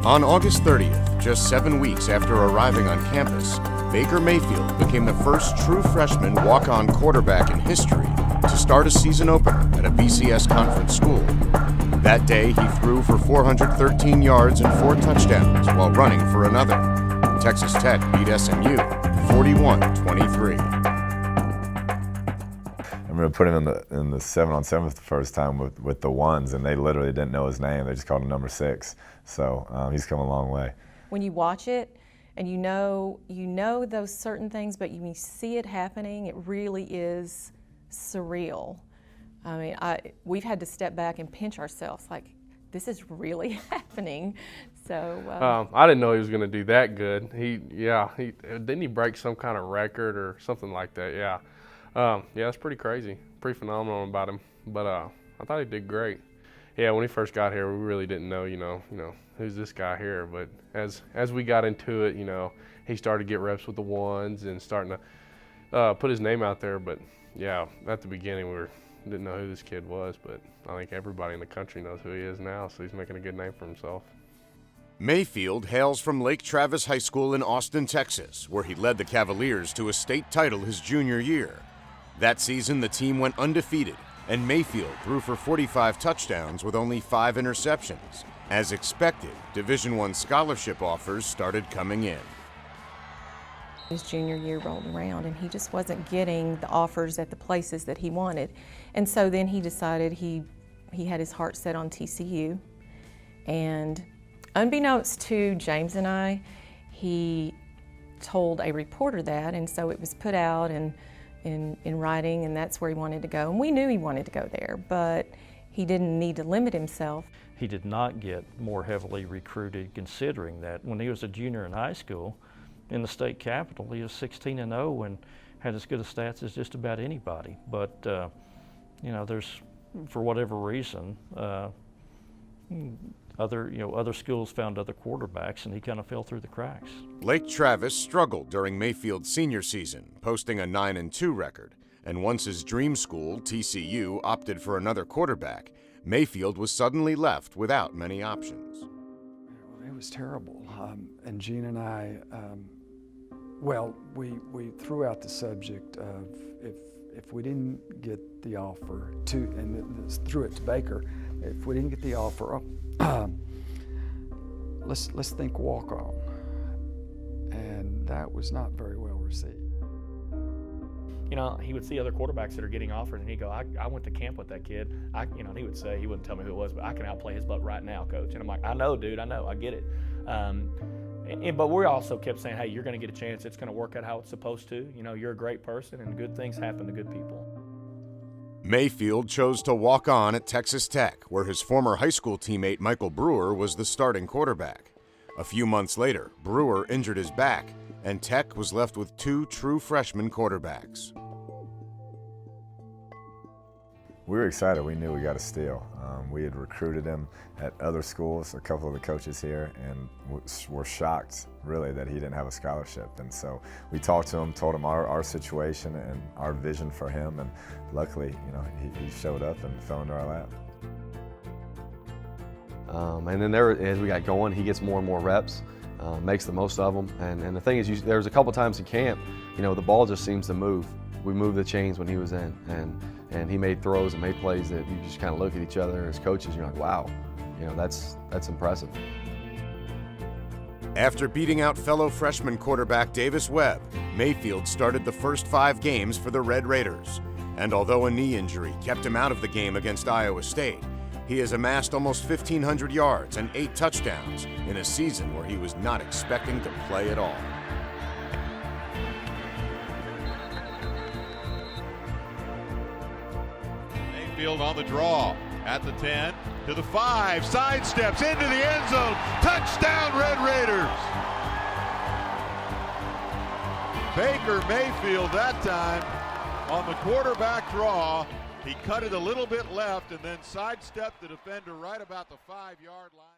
On August 30th, just 7 weeks after arriving on campus, Baker Mayfield became the first true freshman walk-on quarterback in history to start a season opener at a BCS conference school. That day, he threw for 413 yards and 4 touchdowns while running for another. Texas Tech beat SMU 41-23. I remember putting him in the 7-on-7 the first time with the ones, and they literally didn't know his name. They just called him number 6. So he's come a long way. When you watch it and you know those certain things, but you see it happening, it really is surreal. I mean, we've had to step back and pinch ourselves, like, this is really happening. So I didn't know he was going to do that good. Didn't he break some kind of record or something like that? Yeah. It's pretty crazy, pretty phenomenal about him. But I thought he did great. Yeah, when he first got here, we really didn't know, who's this guy here. But as we got into it, he started to get reps with the ones and starting to put his name out there. But yeah, at the beginning, we didn't know who this kid was. But I think everybody in the country knows who he is now, so he's making a good name for himself. Mayfield hails from Lake Travis High School in Austin, Texas, where he led the Cavaliers to a state title his junior year. That season, the team went undefeated, and Mayfield threw for 45 touchdowns with only 5 interceptions. As expected, Division I scholarship offers started coming in. his junior year rolled around and he just wasn't getting the offers at the places that he wanted. And so then he decided he had his heart set on TCU. And unbeknownst to James and I, he told a reporter that, and so it was put out in writing, and that's where he wanted to go. And we knew he wanted to go there, but he didn't need to limit himself. He did not get more heavily recruited, considering that when he was a junior in high school, in the state capital, he was 16-0 and had as good a stats as just about anybody. But there's, for whatever reason, other schools found other quarterbacks, and he kind of fell through the cracks. Lake Travis struggled during Mayfield's senior season, posting a 9-2 record. And once his dream school, TCU, opted for another quarterback, Mayfield was suddenly left without many options. It was terrible. And Gene and I, we threw out the subject of if we didn't get the offer and threw it to Baker, if we didn't get the offer, let's think walk-on. And that was not very well received. He would see other quarterbacks that are getting offered, and he'd go, I went to camp with that kid. And he would say, he wouldn't tell me who it was, but I can outplay his butt right now, coach. And I'm like, I know, dude, I know, I get it. But we also kept saying, hey, you're going to get a chance. It's going to work out how it's supposed to. You're a great person, and good things happen to good people. Mayfield chose to walk on at Texas Tech, where his former high school teammate Michael Brewer was the starting quarterback. A few months later, Brewer injured his back, and Tech was left with 2 true freshman quarterbacks. We were excited. We knew we got a steal. We had recruited him at other schools, a couple of the coaches here, and were shocked, really, that he didn't have a scholarship. And so we talked to him, told him our situation and our vision for him, and luckily, he showed up and fell into our lap. And then as we got going, he gets more and more reps, makes the most of them. And the thing is, there's a couple times in camp, the ball just seems to move. We moved the chains when he was in, and he made throws and made plays that you just kind of look at each other as coaches and you're like, wow, that's impressive. After beating out fellow freshman quarterback Davis Webb, Mayfield started the first 5 games for the Red Raiders. And although a knee injury kept him out of the game against Iowa State, he has amassed almost 1,500 yards and 8 touchdowns in a season where he was not expecting to play at all. Mayfield on the draw at the 10 to the 5, sidesteps into the end zone, touchdown Red Raiders. Baker Mayfield that time on the quarterback draw. He cut it a little bit left and then sidestepped the defender right about the 5-yard line.